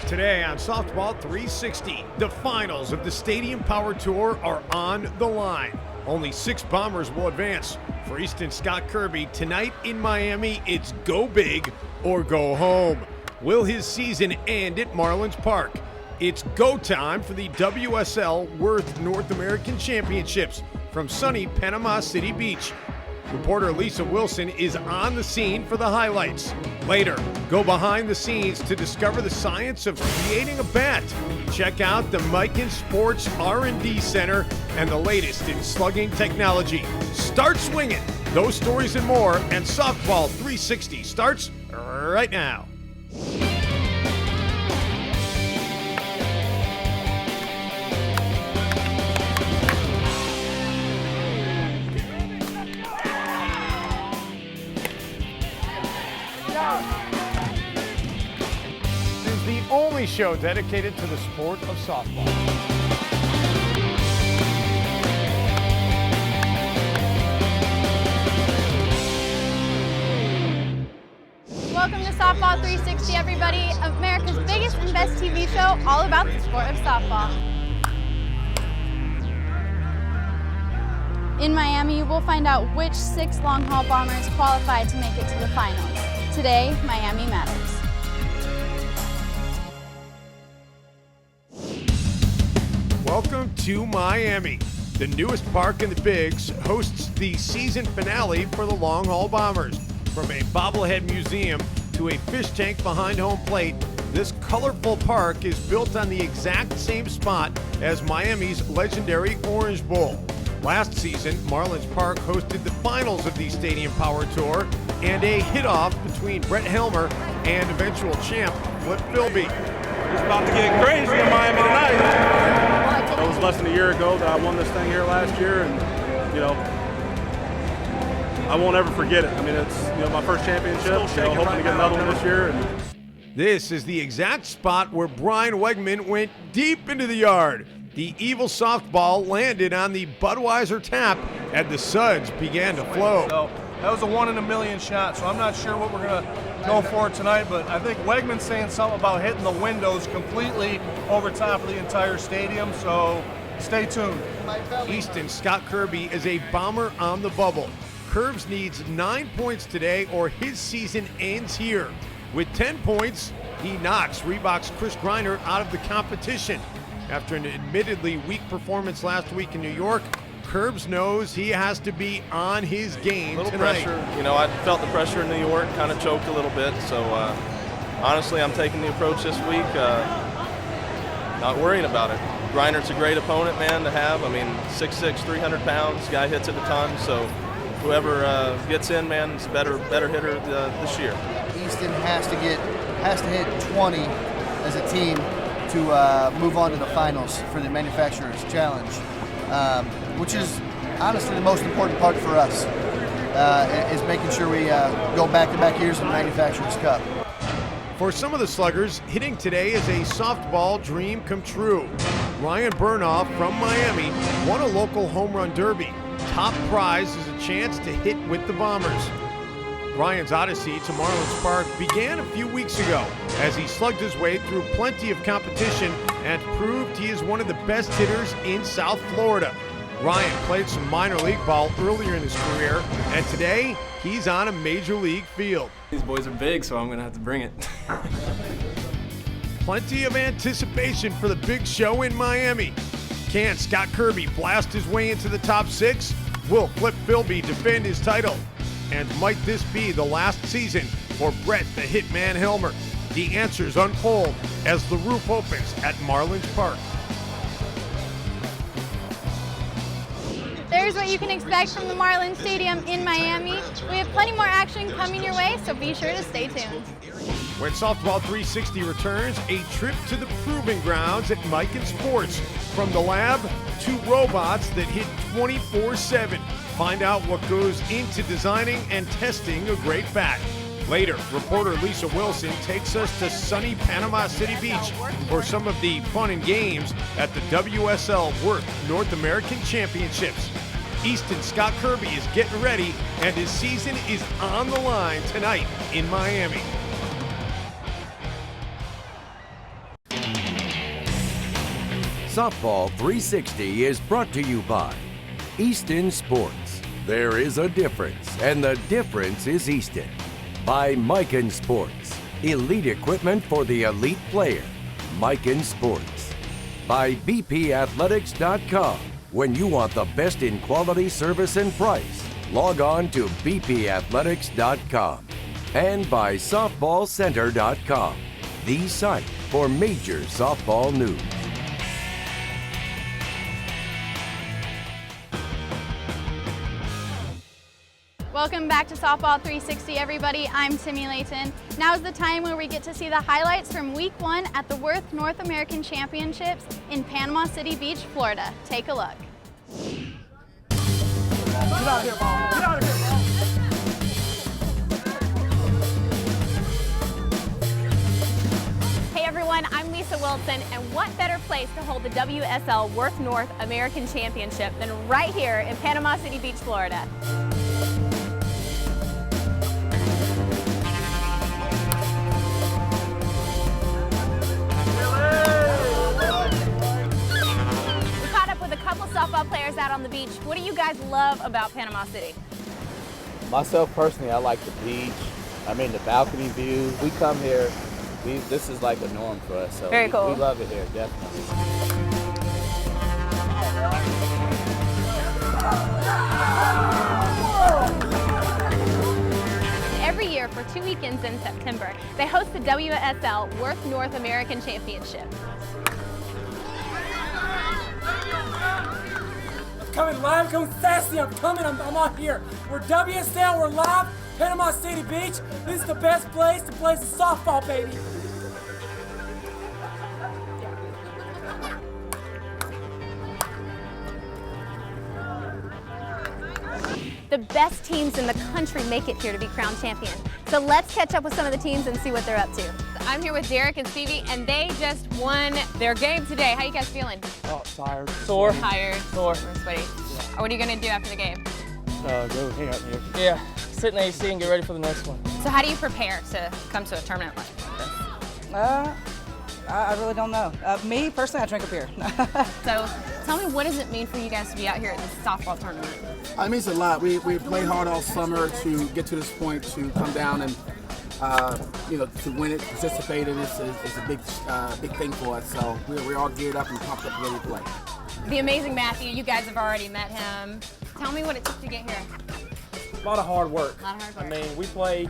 Today on Softball 360, the finals of the Stadium Power Tour are on the line. Only 6 Bombers will advance. For Easton Scott Kirby, tonight in Miami, it's go big or go home. Will his season end at Marlins Park? It's go time for the WSL Worth North American Championships from sunny Panama City Beach. Reporter Lisa Wilson is on the scene for the highlights. Later, go behind the scenes to discover the science of creating a bat. Check out the Mikan Sports R&D Center and the latest in slugging technology. Start swinging. Those stories and more, and Softball 360 starts right now. This is the only show dedicated to the sport of softball. Welcome to Softball 360, everybody. America's biggest and best TV show, all about the sport of softball. In Miami, we'll find out which 6 long-haul Bombers qualified to make it to the finals. Today, Miami matters. Welcome to Miami. The newest park in the Bigs hosts the season finale for the Long Haul Bombers. From a bobblehead museum to a fish tank behind home plate, this colorful park is built on the exact same spot as Miami's legendary Orange Bowl. Last season, Marlins Park hosted the finals of the Stadium Power Tour and a hit-off between Brett Helmer and eventual champ Flip Philby. It's about to get crazy in Miami tonight. It was less than a year ago that I won this thing here last year, and I won't ever forget it. I mean, it's my first championship. Hoping to get another one this year. This is the exact spot where Brian Wegman went deep into the yard. The evil softball landed on the Budweiser tap, and the suds began to flow. So that was a 1 in a million shot. So I'm not sure what we're gonna go for tonight, but I think Wegman's saying something about hitting the windows completely over top of the entire stadium. So stay tuned. Easton Scott Kirby is a bomber on the bubble. Curbs needs 9 points today or his season ends here. With 10 points, he knocks Reebok's Chris Greiner out of the competition. After an admittedly weak performance last week in New York, Curbs knows he has to be on his game tonight. Pressure. I felt the pressure in New York, kind of choked a little bit. So honestly, I'm taking the approach this week, not worrying about it. Greiner's a great opponent, man, to have. I mean, 6'6", 300 pounds, guy hits it a ton. So whoever gets in, man, is a better hitter this year. Easton has to hit 20 as a team to move on to the finals for the Manufacturers Challenge, which is honestly the most important part for us, is making sure we go back-to-back years in the Manufacturers Cup. For some of the sluggers, hitting today is a softball dream come true. Ryan Burnoff from Miami won a local home run derby. Top prize is a chance to hit with the Bombers. Ryan's odyssey to Marlins Park began a few weeks ago as he slugged his way through plenty of competition and proved he is one of the best hitters in South Florida. Ryan played some minor league ball earlier in his career, and today he's on a major league field. These boys are big, so I'm going to have to bring it. Plenty of anticipation for the big show in Miami. Can Scott Kirby blast his way into the top 6? Will Flip Philby defend his title? And might this be the last season for Brett the Hitman Helmer? The answers unfold as the roof opens at Marlins Park. There's what you can expect from the Marlins Stadium in Miami. We have plenty more action coming your way, so be sure to stay tuned. When Softball 360 returns, a trip to the proving grounds at Mikan Sports. From the lab to robots that hit 24/7. Find out what goes into designing and testing a great bat. Later, reporter Lisa Wilson takes us to sunny Panama City Beach for some of the fun and games at the WSL Worth North American Championships. Easton Scott Kirby is getting ready, and his season is on the line tonight in Miami. Softball 360 is brought to you by Easton Sports. There is a difference, and the difference is Easton. By Miken Sports, elite equipment for the elite player. Miken Sports. By BPAthletics.com. When you want the best in quality, service, and price, log on to BPAthletics.com. And by SoftballCenter.com, the site for major softball news. Welcome back to Softball 360, everybody. I'm Timmy Layton. Now is the time where we get to see the highlights from Week 1 at the Worth North American Championships in Panama City Beach, Florida. Take a look. Get out of here, ball. Get out of here, ball. Hey everyone, I'm Lisa Wilson, and what better place to hold the WSL Worth North American Championship than right here in Panama City Beach, Florida. Softball players out on the beach. What do you guys love about Panama City? Myself personally, I like the beach. I mean the balcony view. We come here, this is like a norm for us. So Very cool. We love it here, definitely. Every year for 2 weekends in September, they host the WSL Worth North American Championship. Coming live, coming sassy, I'm coming, I'm out here. We're WSL, we're live, Panama City Beach. This is the best place to play some softball, baby. The best teams in the country make it here to be crowned champion. So let's catch up with some of the teams and see what they're up to. I'm here with Derek and Stevie, and they just won their game today. How you guys feeling? Oh, tired. Sore. Tired. Sore. We're sweaty. What are you gonna do after the game? Go hang out here. Yeah, sit in the AC and get ready for the next one. So how do you prepare to come to a tournament like this? I really don't know. Me, personally, I drink a beer. So tell me, what does it mean for you guys to be out here at this softball tournament? It means a lot. We played hard all summer to get to this point, to come down and to win it, participate in this is a big thing for us. So we're all geared up and pumped up ready to play. The amazing Matthew, you guys have already met him. Tell me what it took to get here. A lot of hard work. A lot of hard work. I mean, we play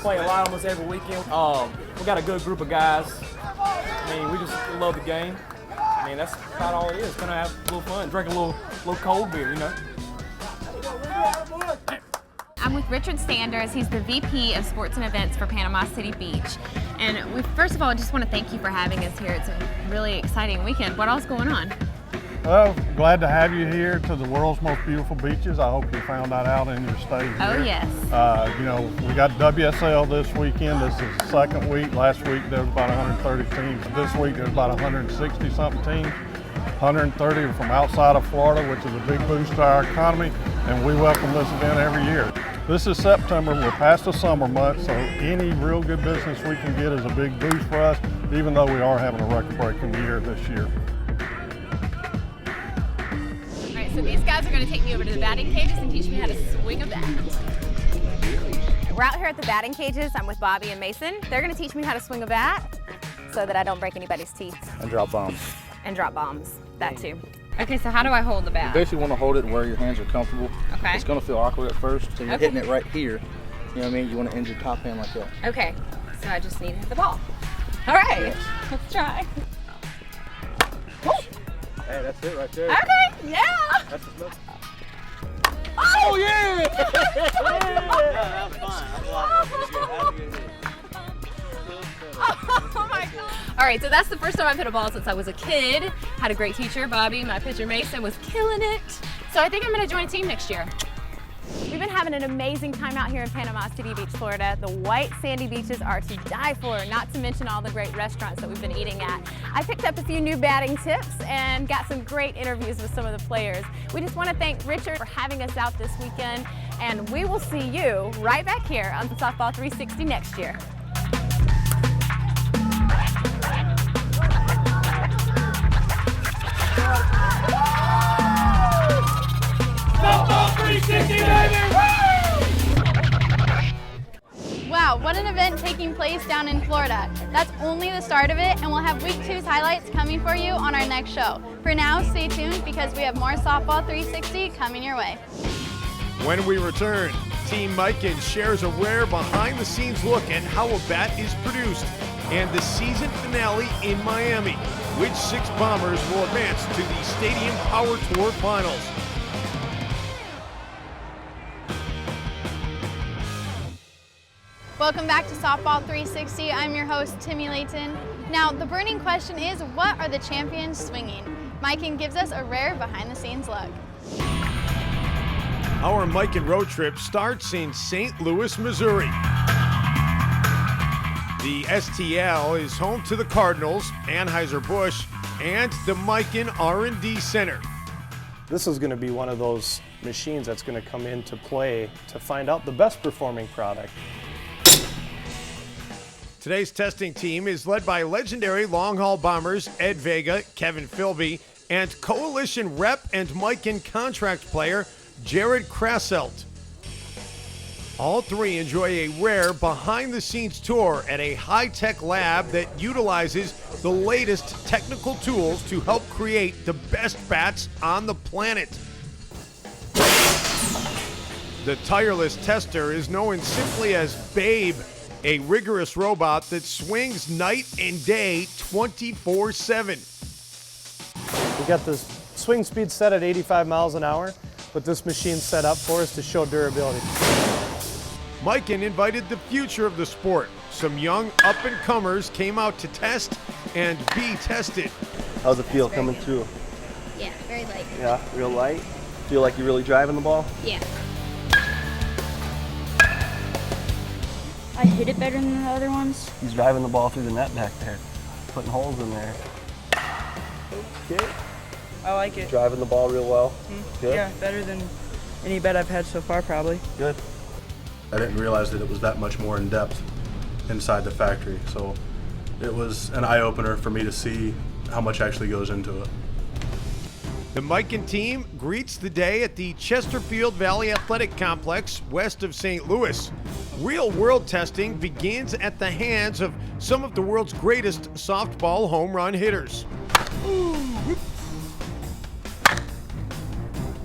a lot almost every weekend. We got a good group of guys. I mean, we just love the game. I mean, that's about all it is. Gonna have a little fun, drink a little cold beer, you know. I'm with Richard Sanders. He's the VP of Sports and Events for Panama City Beach. And we first of all just want to thank you for having us here. It's a really exciting weekend. What else is going on? Well, glad to have you here to the world's most beautiful beaches. I hope you found that out in your stay here. Oh, yes. We got WSL this weekend. This is the second week. Last week there was about 130 teams. This week there's about 160-something teams. 130 are from outside of Florida, which is a big boost to our economy, and we welcome this event every year. This is September. We're past the summer months, so any real good business we can get is a big boost for us, even though we are having a record-breaking year this year. So these guys are going to take me over to the batting cages and teach me how to swing a bat. We're out here at the batting cages. I'm with Bobby and Mason. They're going to teach me how to swing a bat so that I don't break anybody's teeth. And drop bombs. And drop bombs, that too. Okay, so how do I hold the bat? You basically want to hold it where your hands are comfortable. Okay. It's going to feel awkward at first, so you're Okay. hitting it right here. You know what I mean? You want to end your top hand like that. Okay, so I just need to hit the ball. All right, Yes. let's try. Hey, that's it right there. Okay, yeah. That's the stuff. Oh, yeah! That was fun. Oh my God. All right, so that's the first time I've hit a ball since I was a kid. Had a great teacher, Bobby. My pitcher, Mason, was killing it. So I think I'm gonna join a team next year. We've been having an amazing time out here in Panama City Beach, Florida. The white sandy beaches are to die for, not to mention all the great restaurants that we've been eating at. I picked up a few new batting tips and got some great interviews with some of the players. We just want to thank Richard for having us out this weekend, and we will see you right back here on Softball 360 next year. place down in Florida. That's only the start of it, and we'll have week 2's highlights coming for you on our next show. For now, stay tuned because we have more Softball 360 coming your way. When we return, Team Mikan shares a rare behind-the-scenes look at how a bat is produced and the season finale in Miami. Which 6 Bombers will advance to the Stadium Power Tour Finals? Welcome back to Softball 360. I'm your host, Timmy Layton. Now, the burning question is, what are the champions swinging? Mikan gives us a rare behind-the-scenes look. Our Mikan road trip starts in St. Louis, Missouri. The STL is home to the Cardinals, Anheuser-Busch, and the Mikan R&D Center. This is going to be one of those machines that's going to come into play to find out the best performing product. Today's testing team is led by legendary long-haul bombers Ed Vega, Kevin Philby, and Coalition rep and Mikan contract player Jared Krasselt. All 3 enjoy a rare behind-the-scenes tour at a high-tech lab that utilizes the latest technical tools to help create the best bats on the planet. The tireless tester is known simply as Babe, a rigorous robot that swings night and day 24/7. We got the swing speed set at 85 miles an hour, but this machine's set up for us to show durability. Mikan invited the future of the sport. Some young up-and-comers came out to test and be tested. How's it feel coming through? Yeah, very light. Yeah, real light? Feel like you're really driving the ball? Yeah. I hit it better than the other ones. He's driving the ball through the net back there, putting holes in there. Okay. I like it. Driving the ball real well? Good? Yeah, better than any bet I've had so far, probably. Good. I didn't realize that it was that much more in depth inside the factory, so it was an eye-opener for me to see how much actually goes into it. The Mikan team greets the day at the Chesterfield Valley Athletic Complex west of St. Louis. Real-world testing begins at the hands of some of the world's greatest softball home run hitters.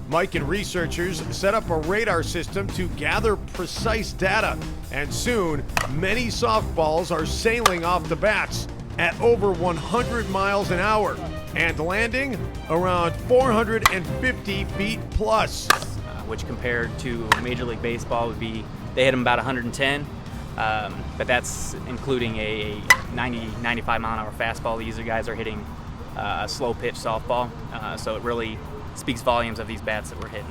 Mikan researchers set up a radar system to gather precise data, and soon many softballs are sailing off the bats at over 100 miles an hour and landing around 450 feet plus. Which compared to Major League Baseball would be, they hit them about 110, but that's including a 90, 95 mile an hour fastball. These guys are hitting a slow pitch softball, so it really speaks volumes of these bats that we're hitting.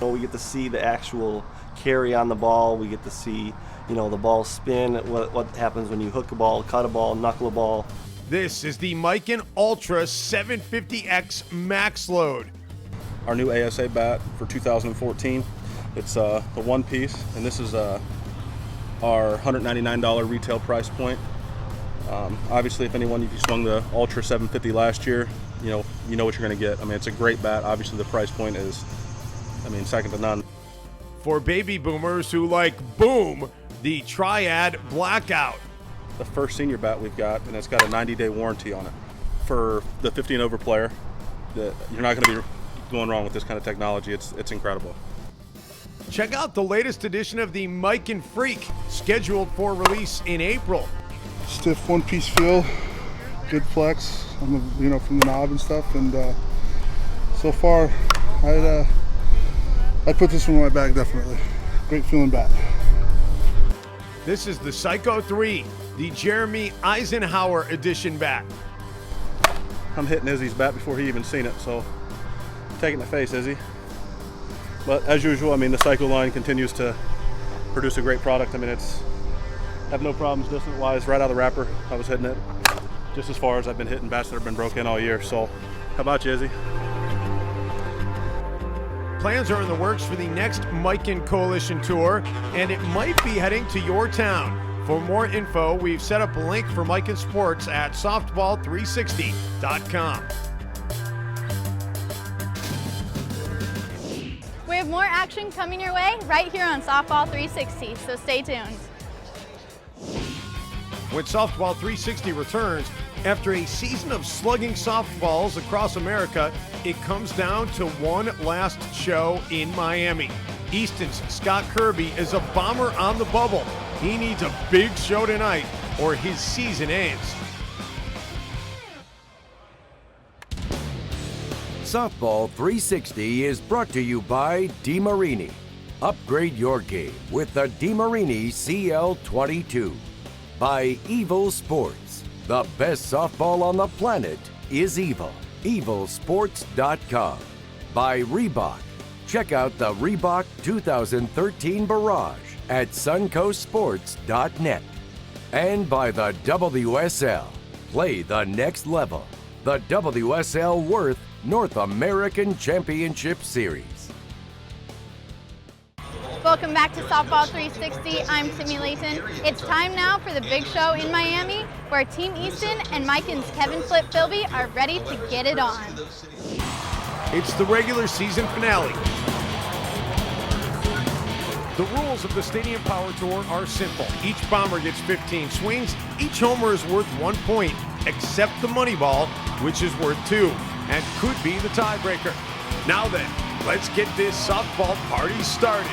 We get to see the actual carry on the ball. We get to see, the ball spin, what happens when you hook a ball, cut a ball, knuckle a ball. This is the Mikan Ultra 750X Max Load. Our new ASA bat for 2014. It's the one piece, and this is our $199 retail price point. Obviously, if you swung the Ultra 750 last year, you know what you're going to get. I mean, it's a great bat. Obviously, the price point is, second to none. For baby boomers who like boom, the Triad Blackout. The first senior bat we've got, and it's got a 90-day warranty on it. For the 50 and over player, you're not going to be going wrong with this kind of technology. It's incredible. Check out the latest edition of the Mikan Freak, scheduled for release in April. Stiff one-piece feel, good flex, from the knob and stuff, and so far, I'd put this one in my bag definitely. Great feeling bat. This is the Psycho 3, the Jeremy Eisenhower edition bat. I'm hitting Izzy's bat before he even seen it, so taking the face, Izzy. But as usual, the Psycho line continues to produce a great product. Have no problems distance-wise. Right out of the wrapper, I was hitting it just as far as I've been hitting bats that have been broken all year. So, how about you, Izzy? Plans are in the works for the next Mikan Coalition Tour, and it might be heading to your town. For more info, we've set up a link for Mikan Sports at softball360.com. We have more action coming your way right here on Softball 360, so stay tuned. when Softball 360 returns. After a season of slugging softballs across America, it comes down to one last show in Miami. Easton's Scott Kirby is a bomber on the bubble. He needs a big show tonight or his season ends. Softball 360 is brought to you by DeMarini. Upgrade your game with the DeMarini CL22. By Evil Sports. The best softball on the planet is evil. EvilSports.com. By Reebok. Check out the Reebok 2013 Barrage at suncoastsports.net. And by the WSL. Play the next level. The WSL Worth North American Championship Series. Welcome back to Softball 360. I'm Timmy Layton. It's time now for the big show in Miami, where Team Easton and Mican's Kevin Flip Philby are ready to get it on. It's the regular season finale. The rules of the Stadium Power Tour are simple. Each bomber gets 15 swings. Each homer is worth 1 point, except the money ball, which is worth 2, and could be the tiebreaker. Now then, let's get this softball party started.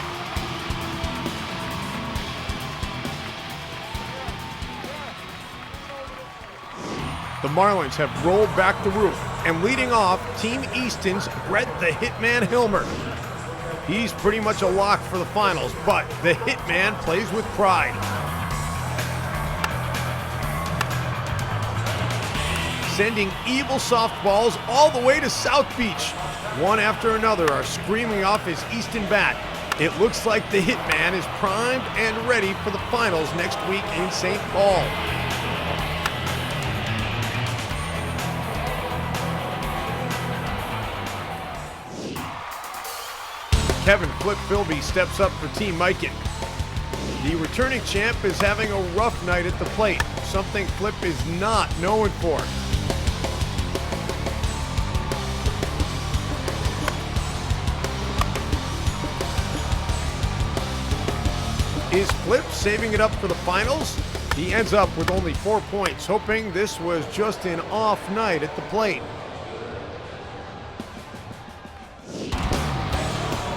The Marlins have rolled back the roof, and leading off, Team Easton's Brett the Hitman Hilmer. He's pretty much a lock for the finals, but the Hitman plays with pride. Sending evil softballs all the way to South Beach. One after another are screaming off his Easton bat. It looks like the Hitman is primed and ready for the finals next week in St. Paul. Kevin Flip Philby steps up for Team Mican. The returning champ is having a rough night at the plate, something Flip is not known for. Is Flip saving it up for the finals? He ends up with only 4 points, hoping this was just an off night at the plate.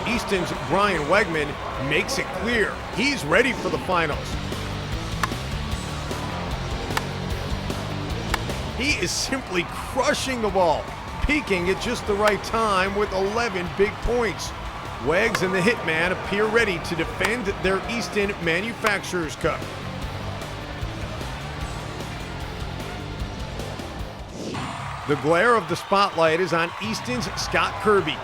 Easton's Brian Wegman makes it clear he's ready for the finals. He is simply crushing the ball, peaking at just the right time with 11 big points. Wags and the Hitman appear ready to defend their Easton Manufacturers Cup. The glare of the spotlight is on Easton's Scott Kirby.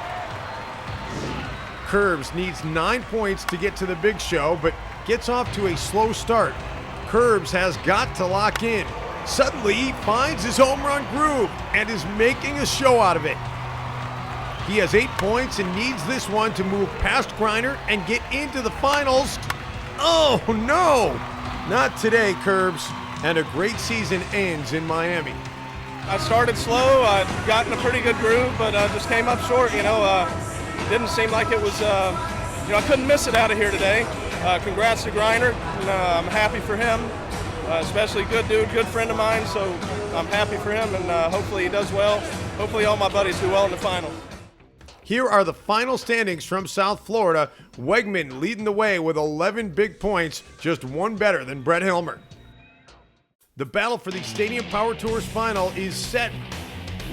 Curbs needs 9 points to get to the big show, but gets off to a slow start. Curbs has got to lock in. Suddenly, he finds his home run groove and is making a show out of it. He has 8 points and needs this one to move past Griner and get into the finals. Oh no, not today, Curbs. And a great season ends in Miami. I started slow, I got in a pretty good groove, but just came up short, Didn't seem like it was, I couldn't miss it out of here today. Congrats to Griner, and I'm happy for him, especially good dude, good friend of mine, so I'm happy for him, and hopefully he does well. Hopefully all my buddies do well in the final. Here are the final standings from South Florida. Wegman leading the way with 11 big points, just one better than Brett Hilmer. The battle for the Stadium Power Tour's final is set.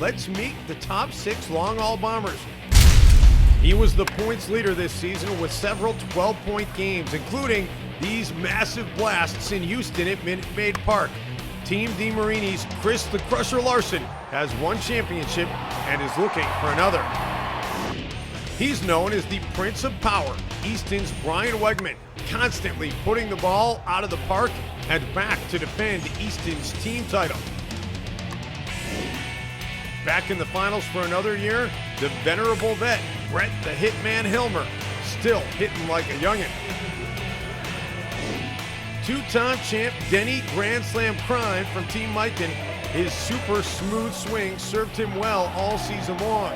Let's meet the top 6 long-haul bombers. He was the points leader this season with several 12-point games, including these massive blasts in Houston at Minute Maid Park. Team DeMarini's Chris the Crusher Larson has 1 championship and is looking for another. He's known as the Prince of Power, Easton's Brian Wegman, constantly putting the ball out of the park and back to defend Easton's team title. Back in the finals for another year, the venerable vet, Brett the Hitman Hilmer, still hitting like a youngin'. Two-time champ Denny Grand Slam Crime from Team Mican, his super smooth swing served him well all season long.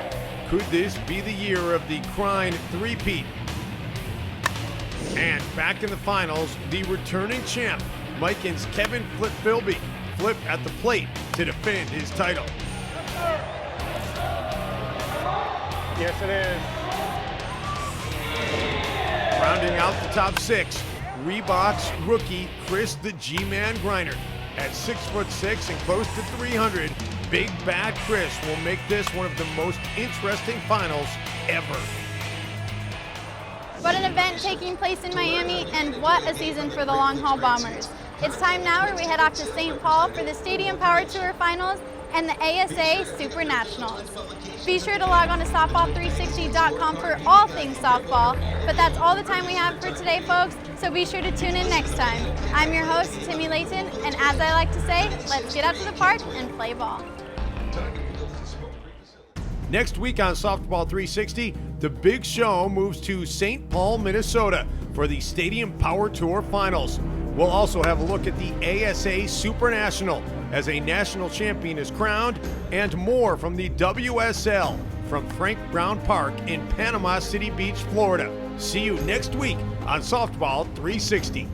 Could this be the year of the Crime three-peat? And back in the finals, the returning champ, Mican's Kevin Flip Philby. Flip at the plate to defend his title. Yes, it is. Rounding out the top 6, Reebok's rookie Chris the G-Man Griner. At 6'6" and close to 300, Big Bad Chris will make this one of the most interesting finals ever. What an event taking place in Miami, and what a season for the Long Haul Bombers. It's time now where we head off to St. Paul for the Stadium Power Tour Finals and the ASA Super Nationals. Be sure to log on to softball360.com for all things softball, but that's all the time we have for today, folks, so be sure to tune in next time. I'm your host, Timmy Layton, and as I like to say, let's get out to the park and play ball. Next week on Softball 360, the big show moves to St. Paul, Minnesota for the Stadium Power Tour Finals. We'll also have a look at the ASA Super National as a national champion is crowned, and more from the WSL from Frank Brown Park in Panama City Beach, Florida. See you next week on Softball 360.